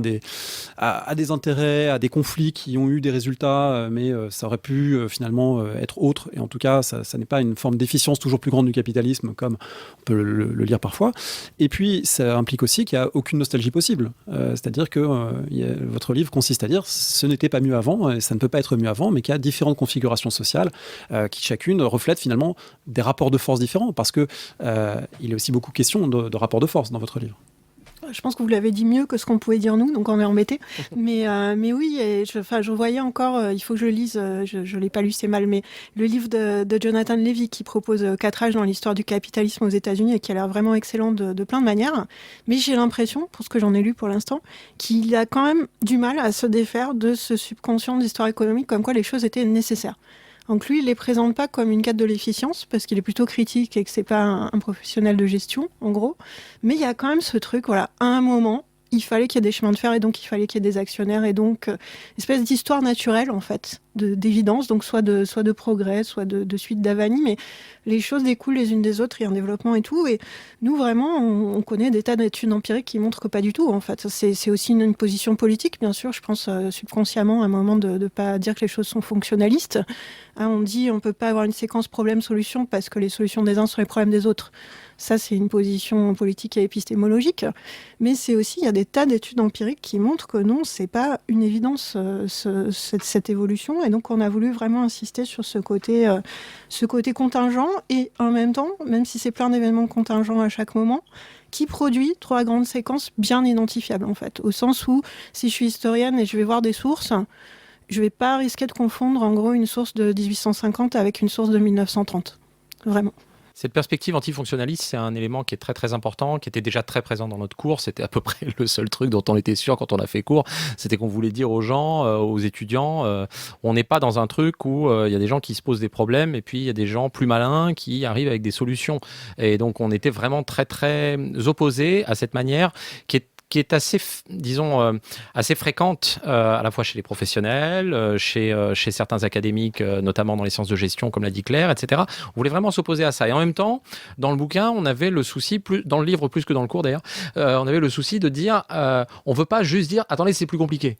des intérêts, à des conflits qui ont eu des résultats, mais ça aurait pu finalement être autre, et en tout cas, ça n'est pas une forme d'efficience toujours plus grande du capitalisme, comme on peut le lire parfois. Et puis, ça implique aussi qu'il n'y a aucune nostalgie possible. C'est-à-dire que votre livre consiste à dire ce n'était pas mieux avant, et ça ne peut pas être mieux avant, mais qu'il y a différentes configurations sociales qui chacune reflètent finalement des rapports de force différents, parce que il est aussi beaucoup question de rapports de force dans votre livre. Je pense que vous l'avez dit mieux que ce qu'on pouvait dire nous, donc on est embêtés. Mais oui, je voyais encore, il faut que je lise, je ne l'ai pas lu, c'est mal, mais le livre de Jonathan Levy qui propose 4 âges dans l'histoire du capitalisme aux États-Unis et qui a l'air vraiment excellent de plein de manières. Mais j'ai l'impression, pour ce que j'en ai lu pour l'instant, qu'il a quand même du mal à se défaire de ce subconscient d'histoire économique comme quoi les choses étaient nécessaires. Donc lui, il les présente pas comme une quête de l'efficience, parce qu'il est plutôt critique et que c'est pas un professionnel de gestion, en gros. Mais il y a quand même ce truc, voilà, à un moment, il fallait qu'il y ait des chemins de fer et donc il fallait qu'il y ait des actionnaires et donc une espèce d'histoire naturelle, en fait, d'évidence, donc soit de progrès, soit de suite d'avanie, mais les choses découlent les unes des autres, il y a un développement et tout, et nous vraiment on connaît des tas d'études empiriques qui montrent que pas du tout, en fait. C'est aussi une position politique, bien sûr, je pense subconsciemment à un moment de ne pas dire que les choses sont fonctionnalistes. On dit on peut pas avoir une séquence problème-solution parce que les solutions des uns sont les problèmes des autres. Ça, c'est une position politique et épistémologique. Mais c'est aussi, il y a des tas d'études empiriques qui montrent que non, c'est pas une évidence, cette évolution. Et donc, on a voulu vraiment insister sur ce côté contingent. Et en même temps, même si c'est plein d'événements contingents à chaque moment, qui produit 3 grandes séquences bien identifiables, en fait. Au sens où, si je suis historienne et je vais voir des sources, je vais pas risquer de confondre, en gros, une source de 1850 avec une source de 1930. Vraiment. Cette perspective antifonctionnaliste, c'est un élément qui est très très important, qui était déjà très présent dans notre cours. C'était à peu près le seul truc dont on était sûr quand on a fait cours. C'était qu'on voulait dire aux gens, aux étudiants, on n'est pas dans un truc où il y a des gens qui se posent des problèmes et puis il y a des gens plus malins qui arrivent avec des solutions. Et donc on était vraiment très très opposés à cette manière qui est assez, disons, assez fréquente à la fois chez les professionnels, chez certains académiques, notamment dans les sciences de gestion, comme l'a dit Claire, etc. On voulait vraiment s'opposer à ça. Et en même temps, dans le bouquin, on avait le souci, dans le livre plus que dans le cours d'ailleurs, on avait le souci de dire, on ne veut pas juste dire, attendez, c'est plus compliqué.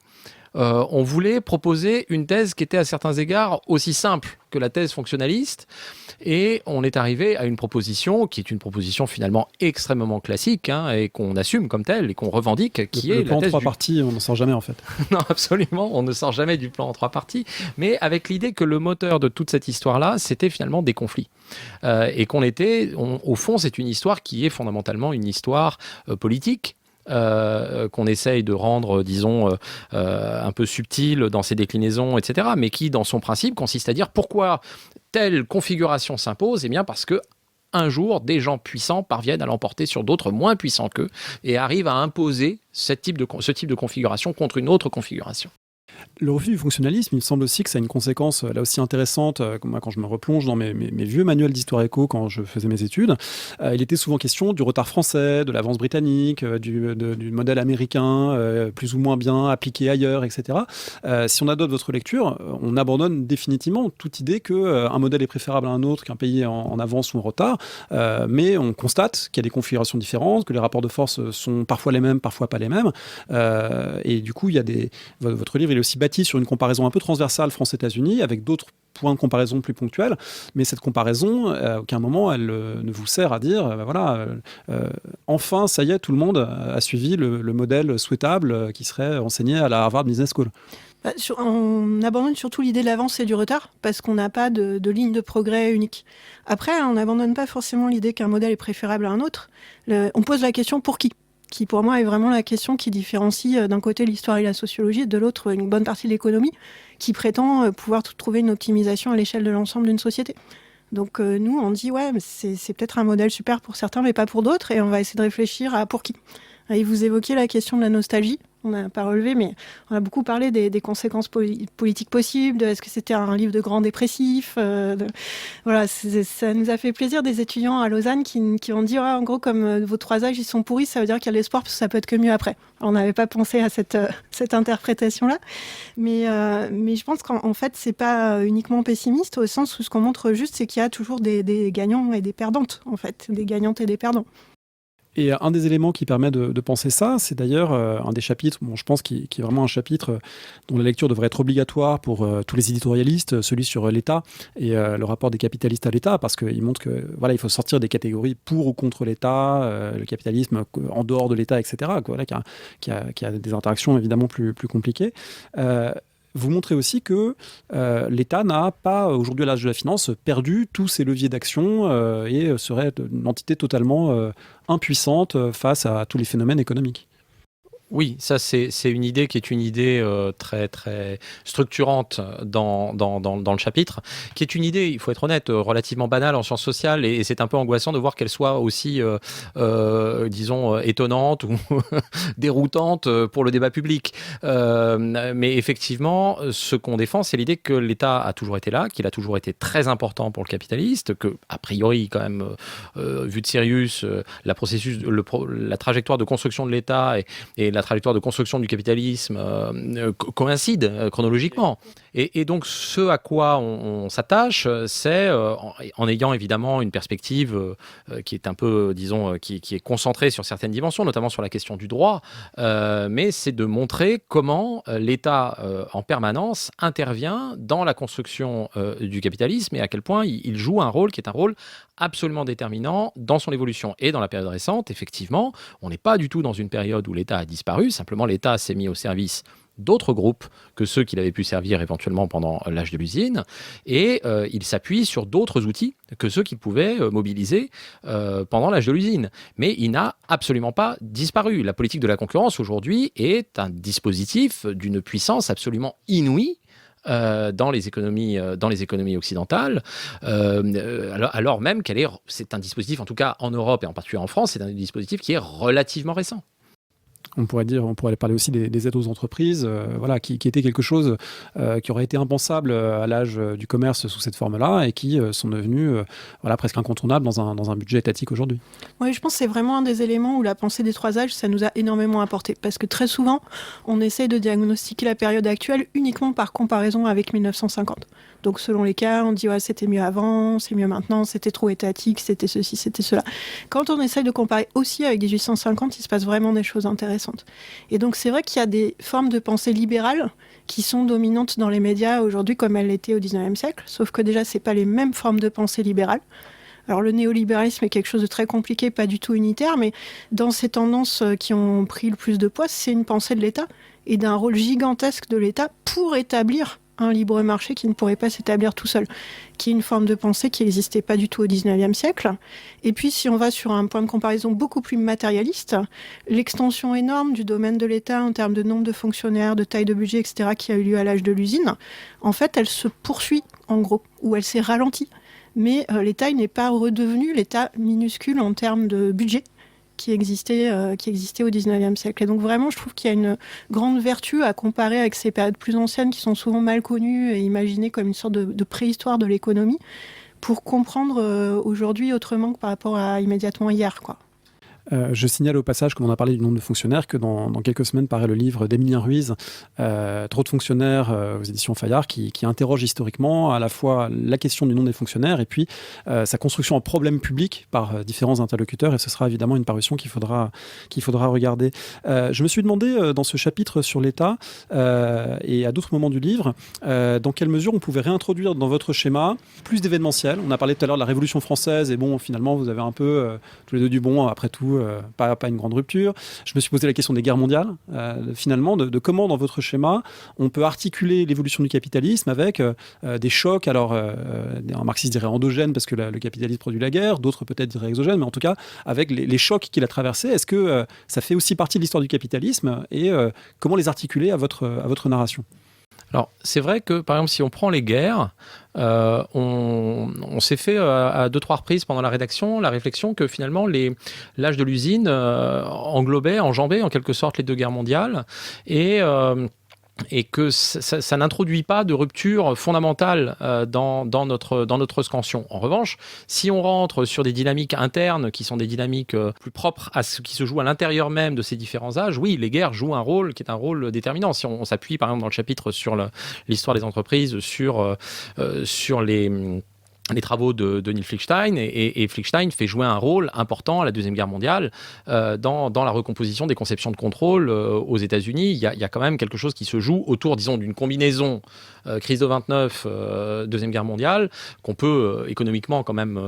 On voulait proposer une thèse qui était à certains égards aussi simple que la thèse fonctionnaliste, et on est arrivé à une proposition qui est une proposition finalement extrêmement classique, et qu'on assume comme telle et qu'on revendique, qui est le plan la thèse en 3 parties, on n'en sort jamais en fait. Non, absolument, on ne sort jamais du plan en 3 parties, mais avec l'idée que le moteur de toute cette histoire-là, c'était finalement des conflits. Et au fond, c'est une histoire qui est fondamentalement une histoire politique, qu'on essaye de rendre, disons, un peu subtil dans ses déclinaisons, etc., mais qui, dans son principe, consiste à dire pourquoi telle configuration s'impose. Eh bien, parce que un jour, des gens puissants parviennent à l'emporter sur d'autres moins puissants qu'eux et arrivent à imposer ce type de configuration contre une autre configuration. Le refus du fonctionnalisme, il me semble aussi que ça a une conséquence là aussi intéressante. Moi, quand je me replonge dans mes vieux manuels d'histoire éco quand je faisais mes études, il était souvent question du retard français, de l'avance britannique, du modèle américain, plus ou moins bien appliqué ailleurs, etc. Si on adopte votre lecture, on abandonne définitivement toute idée qu'un modèle est préférable à un autre, qu'un pays est en avance ou en retard, mais on constate qu'il y a des configurations différentes, que les rapports de force sont parfois les mêmes, parfois pas les mêmes, et du coup, votre livre, il est aussi bâti sur une comparaison un peu transversale France-États-Unis, avec d'autres points de comparaison plus ponctuels, mais cette comparaison, à aucun moment, elle ne vous sert à dire, enfin, ça y est, tout le monde a suivi le modèle souhaitable qui serait enseigné à la Harvard Business School. On abandonne surtout l'idée de l'avance et du retard, parce qu'on n'a pas de ligne de progrès unique. Après, on n'abandonne pas forcément l'idée qu'un modèle est préférable à un autre. On pose la question pour qui pour moi est vraiment la question qui différencie d'un côté l'histoire et la sociologie et de l'autre une bonne partie de l'économie qui prétend pouvoir trouver une optimisation à l'échelle de l'ensemble d'une société. Donc nous, on dit c'est peut-être un modèle super pour certains mais pas pour d'autres et on va essayer de réfléchir à pour qui. Et vous évoquiez la question de la nostalgie. On n'a pas relevé, mais on a beaucoup parlé des conséquences politiques possibles, est-ce que c'était un livre de grand dépressif voilà, ça nous a fait plaisir des étudiants à Lausanne qui ont dit en gros, comme vos 3 âges ils sont pourris, ça veut dire qu'il y a de l'espoir parce que ça peut être que mieux après. Alors, on n'avait pas pensé à cette interprétation-là, mais je pense qu'en fait, c'est pas uniquement pessimiste, au sens où ce qu'on montre juste, c'est qu'il y a toujours des gagnants et des perdantes, en fait, des gagnantes et des perdants. Et un des éléments qui permet de penser ça, c'est d'ailleurs un des chapitres, je pense qui est vraiment un chapitre dont la lecture devrait être obligatoire pour tous les éditorialistes, celui sur l'État et le rapport des capitalistes à l'État, parce qu'il montre que il faut sortir des catégories pour ou contre l'État, le capitalisme en dehors de l'État, etc., qui a des interactions évidemment plus compliquées. Vous montrez aussi que l'État n'a pas, aujourd'hui à l'âge de la finance, perdu tous ses leviers d'action et serait une entité totalement impuissante face à tous les phénomènes économiques. Oui, ça c'est une idée qui est une idée très très structurante dans le chapitre, qui est une idée, il faut être honnête, relativement banale en sciences sociales et c'est un peu angoissant de voir qu'elle soit aussi, disons, étonnante ou déroutante pour le débat public. Mais effectivement, ce qu'on défend, c'est l'idée que l'État a toujours été là, qu'il a toujours été très important pour le capitaliste, que a priori quand même, vu de Sirius, la trajectoire de construction de l'État et la trajectoire de construction du capitalisme coïncide chronologiquement. Et donc, ce à quoi on s'attache, c'est, en ayant évidemment une perspective qui est un peu, disons, qui est concentrée sur certaines dimensions, notamment sur la question du droit, mais c'est de montrer comment l'État, en permanence, intervient dans la construction du capitalisme et à quel point il joue un rôle qui est un rôle absolument déterminant dans son évolution. Et dans la période récente, effectivement, on n'est pas du tout dans une période où l'État a disparu, simplement l'État s'est mis au service d'autres groupes que ceux qu'il avait pu servir éventuellement pendant l'âge de l'usine, et il s'appuie sur d'autres outils que ceux qu'il pouvait mobiliser pendant l'âge de l'usine. Mais il n'a absolument pas disparu. La politique de la concurrence aujourd'hui est un dispositif d'une puissance absolument inouïe dans les économies occidentales, alors même c'est un dispositif, en tout cas en Europe et en particulier en France, c'est un dispositif qui est relativement récent. On pourrait parler aussi des aides aux entreprises, qui était quelque chose qui aurait été impensable à l'âge du commerce sous cette forme-là et qui sont devenus presque incontournables dans un budget étatique aujourd'hui. Oui, je pense que c'est vraiment un des éléments où la pensée des 3 âges, ça nous a énormément apporté. Parce que très souvent, on essaie de diagnostiquer la période actuelle uniquement par comparaison avec 1950. Donc selon les cas, on dit c'était mieux avant, c'est mieux maintenant, c'était trop étatique, c'était ceci, c'était cela. Quand on essaye de comparer aussi avec 1850, il se passe vraiment des choses intéressantes. Et donc c'est vrai qu'il y a des formes de pensée libérale qui sont dominantes dans les médias aujourd'hui comme elles l'étaient au 19e siècle, sauf que déjà c'est pas les mêmes formes de pensée libérale. Alors le néolibéralisme est quelque chose de très compliqué, pas du tout unitaire, mais dans ces tendances qui ont pris le plus de poids, c'est une pensée de l'État et d'un rôle gigantesque de l'État pour établir un libre marché qui ne pourrait pas s'établir tout seul, qui est une forme de pensée qui n'existait pas du tout au XIXe siècle. Et puis, si on va sur un point de comparaison beaucoup plus matérialiste, l'extension énorme du domaine de l'État en termes de nombre de fonctionnaires, de taille de budget, etc., qui a eu lieu à l'âge de l'usine, en fait, elle se poursuit, en gros, ou elle s'est ralentie. Mais l'État n'est pas redevenu l'État minuscule en termes de budget qui existait au XIXe siècle. Et donc vraiment, je trouve qu'il y a une grande vertu à comparer avec ces périodes plus anciennes qui sont souvent mal connues et imaginées comme une sorte de préhistoire de l'économie pour comprendre aujourd'hui autrement que par rapport à immédiatement hier, quoi. Je signale au passage, comme on a parlé du nombre de fonctionnaires, que dans quelques semaines paraît le livre d'Emilien Ruiz, Trop de fonctionnaires, aux éditions Fayard, qui interroge historiquement à la fois la question du nombre des fonctionnaires et puis sa construction en problème public par différents interlocuteurs. Et ce sera évidemment une parution qu'il faudra regarder. Je me suis demandé, dans ce chapitre sur l'État et à d'autres moments du livre, dans quelle mesure on pouvait réintroduire dans votre schéma plus d'événementiel. On a parlé tout à l'heure de la Révolution française et bon, finalement, vous avez un peu tous les deux du bon, après tout, pas une grande rupture. Je me suis posé la question des guerres mondiales, finalement, de comment dans votre schéma on peut articuler l'évolution du capitalisme avec des chocs, alors un marxiste dirait endogènes parce que le capitalisme produit la guerre, d'autres peut-être diraient exogènes, mais en tout cas avec les chocs qu'il a traversés. Est-ce que ça fait aussi partie de l'histoire du capitalisme et comment les articuler à votre narration ? Alors, c'est vrai que, par exemple, si on prend les guerres, on s'est fait à 2-3 reprises pendant la rédaction la réflexion que finalement l'âge de l'usine enjambait en quelque sorte les deux guerres mondiales et que ça n'introduit pas de rupture fondamentale dans notre scansion. En revanche, si on rentre sur des dynamiques internes qui sont des dynamiques plus propres à ce qui se joue à l'intérieur même de ces différents âges, oui, les guerres jouent un rôle qui est un rôle déterminant. Si on s'appuie par exemple dans le chapitre sur l'histoire des entreprises, sur les travaux de Neil Flickstein, et Flickstein fait jouer un rôle important à la Deuxième Guerre mondiale dans la recomposition des conceptions de contrôle aux États-Unis. Il y a quand même quelque chose qui se joue autour, disons, d'une combinaison crise de 29, Deuxième Guerre mondiale, qu'on peut économiquement quand même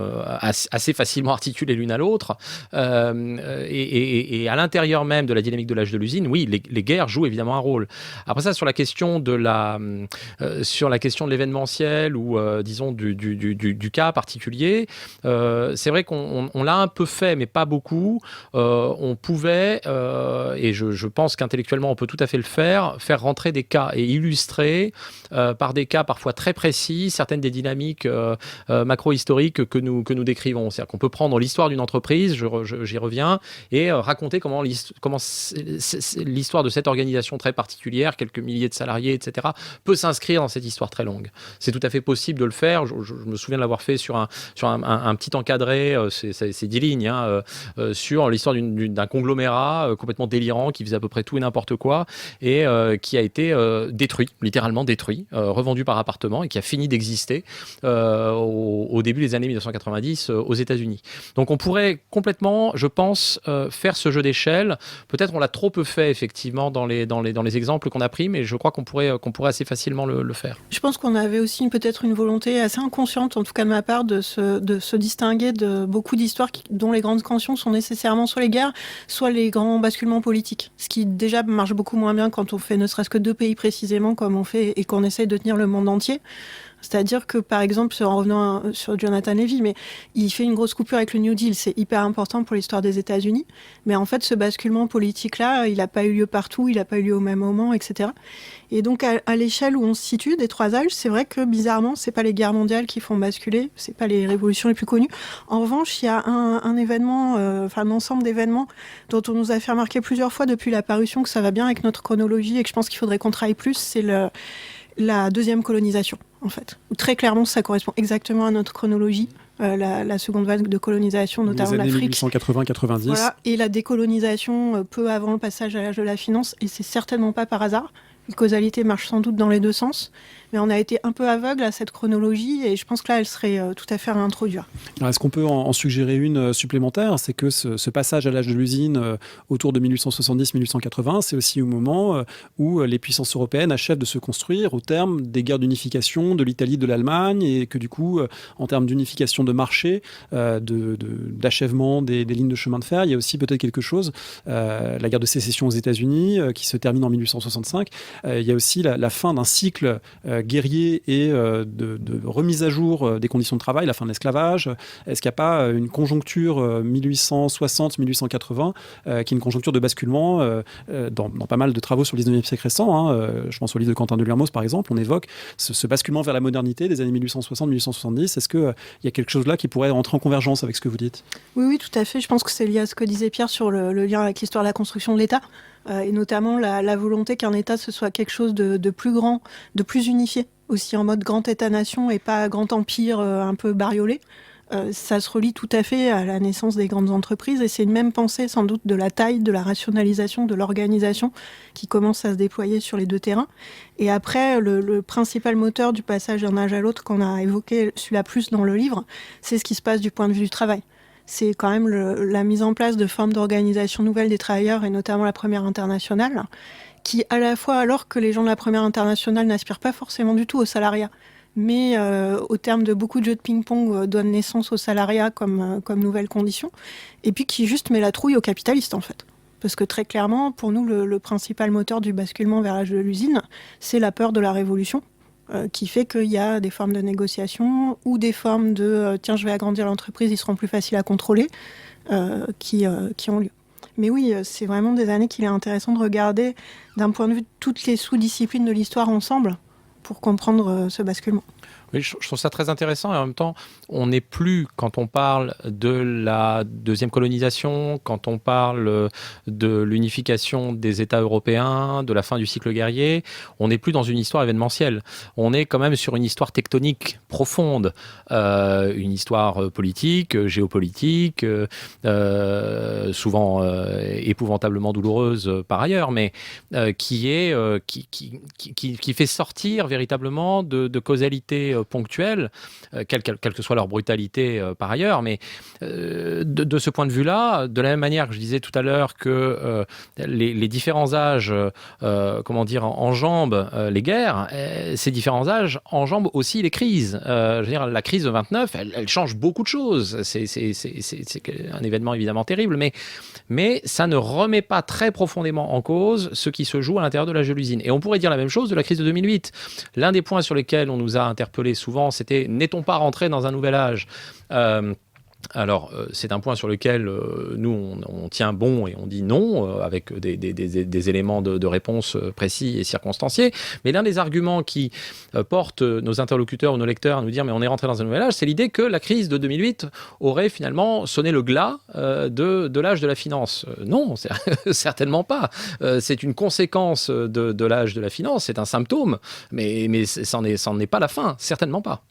assez facilement articuler l'une à l'autre. Et à l'intérieur même de la dynamique de l'âge de l'usine, oui, les guerres jouent évidemment un rôle. Après ça, sur la question de l'événementiel ou disons du cas particulier, c'est vrai qu'on l'a un peu fait, mais pas beaucoup. On pouvait, et je pense qu'intellectuellement on peut tout à fait le faire rentrer des cas et illustrer par des cas parfois très précis certaines des dynamiques macro-historiques que nous décrivons. C'est-à-dire qu'on peut prendre l'histoire d'une entreprise, j'y reviens, et raconter comment l'histoire de cette organisation très particulière, quelques milliers de salariés, etc., peut s'inscrire dans cette histoire très longue. C'est tout à fait possible de le faire. Je me souviens de l'avoir fait sur un petit encadré, c'est 10 lignes, sur l'histoire d'un conglomérat complètement délirant qui faisait à peu près tout et n'importe quoi et qui a été détruit, littéralement détruit, revendu par appartement et qui a fini d'exister au début des années 1990 aux États-Unis. Donc on pourrait complètement, je pense, faire ce jeu d'échelle. Peut-être on l'a trop peu fait effectivement dans les exemples qu'on a pris, mais je crois qu'on pourrait assez facilement le faire. Je pense qu'on avait aussi peut-être une volonté assez inconsciente, en tout cas de ma part, de se distinguer de beaucoup d'histoires dont les grandes scansions sont nécessairement soit les guerres, soit les grands basculements politiques. Ce qui déjà marche beaucoup moins bien quand on fait ne serait-ce que 2 pays précisément comme on fait et qu'on essaye de tenir le monde entier. C'est-à-dire que, par exemple, en revenant sur Jonathan Levy, mais il fait une grosse coupure avec le New Deal. C'est hyper important pour l'histoire des États-Unis. Mais en fait, ce basculement politique-là, il n'a pas eu lieu partout, il n'a pas eu lieu au même moment, etc. Et donc, à l'échelle où on se situe des 3 âges, c'est vrai que, bizarrement, c'est pas les guerres mondiales qui font basculer, c'est pas les révolutions les plus connues. En revanche, il y a un événement, un ensemble d'événements dont on nous a fait remarquer plusieurs fois depuis la parution que ça va bien avec notre chronologie et que je pense qu'il faudrait qu'on travaille plus, c'est la deuxième colonisation, en fait. Très clairement, ça correspond exactement à notre chronologie, la seconde vague de colonisation, notamment l'Afrique. Les années 1880-90. Voilà, et la décolonisation peu avant le passage à l'âge de la finance, et c'est certainement pas par hasard. La causalité marche sans doute dans les 2 sens, mais on a été un peu aveugle à cette chronologie et je pense que là, elle serait tout à fait à réintroduire. Alors, est-ce qu'on peut en suggérer une supplémentaire ? C'est que ce passage à l'âge de l'usine autour de 1870-1880, c'est aussi au moment où les puissances européennes achèvent de se construire au terme des guerres d'unification de l'Italie, de l'Allemagne, et que du coup, en termes d'unification de marché, d'achèvement des lignes de chemin de fer, il y a aussi peut-être quelque chose, la guerre de sécession aux États-Unis qui se termine en 1865, il y a aussi la fin d'un cycle guerrier et de remise à jour des conditions de travail, la fin de l'esclavage? Est-ce qu'il n'y a pas une conjoncture 1860-1880 qui est une conjoncture de basculement dans pas mal de travaux sur le 19e siècle récent, je pense au livre de Quentin de Lermoz par exemple, on évoque ce basculement vers la modernité des années 1860-1870. Est-ce qu'il y a quelque chose là qui pourrait entrer en convergence avec ce que vous dites? Oui, tout à fait. Je pense que c'est lié à ce que disait Pierre sur le lien avec l'histoire de la construction de l'État, et notamment la volonté qu'un État, ce soit quelque chose de plus grand, de plus unifié, aussi en mode grand État-nation et pas grand empire un peu bariolé. Ça se relie tout à fait à la naissance des grandes entreprises, et c'est une même pensée sans doute de la taille, de la rationalisation, de l'organisation qui commence à se déployer sur les deux terrains. Et après, le principal moteur du passage d'un âge à l'autre qu'on a évoqué, celui-là plus dans le livre, c'est ce qui se passe du point de vue du travail. C'est quand même la mise en place de formes d'organisation nouvelles des travailleurs, et notamment la Première Internationale, qui à la fois, alors que les gens de la Première Internationale n'aspirent pas forcément du tout au salariat, mais au terme de beaucoup de jeux de ping-pong donne naissance au salariat comme nouvelle condition, et puis qui juste met la trouille aux capitalistes en fait. Parce que très clairement, pour nous, le principal moteur du basculement vers l'âge de l'usine, c'est la peur de la révolution, qui fait qu'il y a des formes de négociation ou des formes de tiens, je vais agrandir l'entreprise, ils seront plus faciles à contrôler, qui ont lieu. Mais oui, c'est vraiment des années qu'il est intéressant de regarder d'un point de vue de toutes les sous-disciplines de l'histoire ensemble, pour comprendre ce basculement. Oui, je trouve ça très intéressant, et en même temps, on n'est plus, quand on parle de la deuxième colonisation, quand on parle de l'unification des États européens, de la fin du cycle guerrier, on n'est plus dans une histoire événementielle. On est quand même sur une histoire tectonique profonde, une histoire politique, géopolitique, souvent épouvantablement douloureuse par ailleurs, mais qui fait sortir véritablement de causalité ponctuelles, quelle que soit leur brutalité par ailleurs, mais de ce point de vue-là, de la même manière que je disais tout à l'heure que les différents âges enjambent les guerres, ces différents âges enjambent aussi les crises. Je veux dire, la crise de 29, elle change beaucoup de choses. C'est un événement évidemment terrible, mais ça ne remet pas très profondément en cause ce qui se joue à l'intérieur de l'âge de l'usine. Et on pourrait dire la même chose de la crise de 2008. L'un des points sur lesquels on nous a interpellés souvent, c'était « n'est-on pas rentré dans un nouvel âge ?» Alors, c'est un point sur lequel nous, on tient bon et on dit non, avec des éléments de réponse précis et circonstanciés. Mais l'un des arguments qui porte nos interlocuteurs ou nos lecteurs à nous dire « mais on est rentré dans un nouvel âge », c'est l'idée que la crise de 2008 aurait finalement sonné le glas de l'âge de la finance. Non, certainement pas. C'est une conséquence de l'âge de la finance, c'est un symptôme, mais c'en est pas la fin, certainement pas.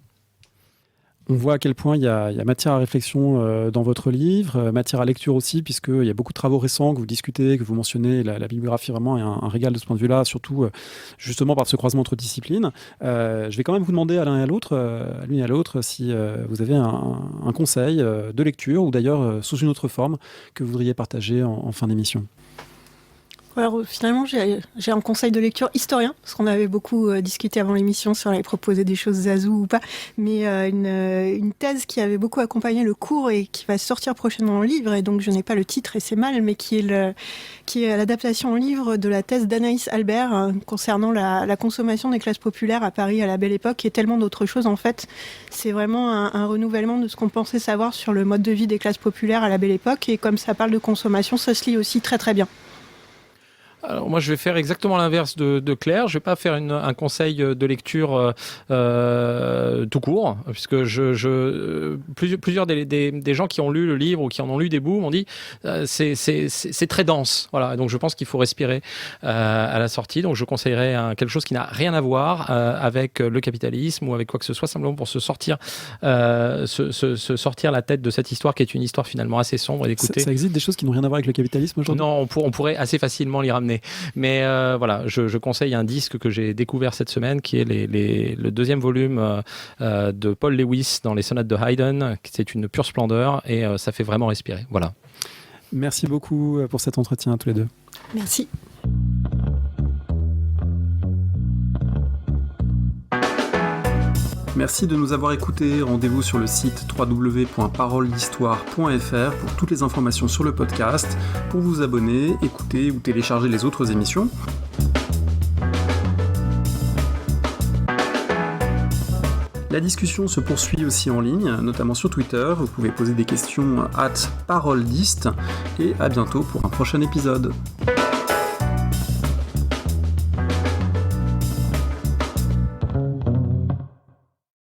On voit à quel point il y a matière à réflexion dans votre livre, matière à lecture aussi, puisqu'il y a beaucoup de travaux récents que vous discutez, que vous mentionnez. La bibliographie vraiment est un régal de ce point de vue-là, surtout justement par ce croisement entre disciplines. Je vais quand même vous demander à l'un et à l'autre, à l'une et à l'autre, si vous avez un conseil de lecture, ou d'ailleurs sous une autre forme, que vous voudriez partager en fin d'émission. Alors finalement, j'ai un conseil de lecture historien, parce qu'on avait beaucoup discuté avant l'émission si on avait proposé des choses zazou ou pas, mais une thèse qui avait beaucoup accompagné le cours et qui va sortir prochainement en livre, et donc je n'ai pas le titre et c'est mal, mais qui est l'adaptation en livre de la thèse d'Anaïs Albert concernant la consommation des classes populaires à Paris à la Belle Époque, et tellement d'autres choses en fait. C'est vraiment un renouvellement de ce qu'on pensait savoir sur le mode de vie des classes populaires à la Belle Époque, et comme ça parle de consommation, ça se lit aussi très très bien. Alors moi, je vais faire exactement l'inverse de Claire. Je vais pas faire un conseil de lecture tout court, puisque plusieurs des gens qui ont lu le livre ou qui en ont lu des bouts m'ont dit c'est très dense. Voilà. Donc je pense qu'il faut respirer à la sortie. Donc je conseillerais quelque chose qui n'a rien à voir avec le capitalisme ou avec quoi que ce soit, simplement pour se sortir la tête de cette histoire qui est une histoire finalement assez sombre. Et d'écouter. Ça existe des choses qui n'ont rien à voir avec le capitalisme aujourd'hui ? Non, on pourrait assez facilement l'y ramener. Mais voilà, je conseille un disque que j'ai découvert cette semaine, qui est le deuxième volume de Paul Lewis dans les sonates de Haydn. C'est une pure splendeur et ça fait vraiment respirer. Voilà. Merci beaucoup pour cet entretien à tous les deux. Merci. Merci de nous avoir écoutés. Rendez-vous sur le site www.paroledhistoire.fr pour toutes les informations sur le podcast, pour vous abonner, écouter ou télécharger les autres émissions. La discussion se poursuit aussi en ligne, notamment sur Twitter. Vous pouvez poser des questions @parolediste et à bientôt pour un prochain épisode.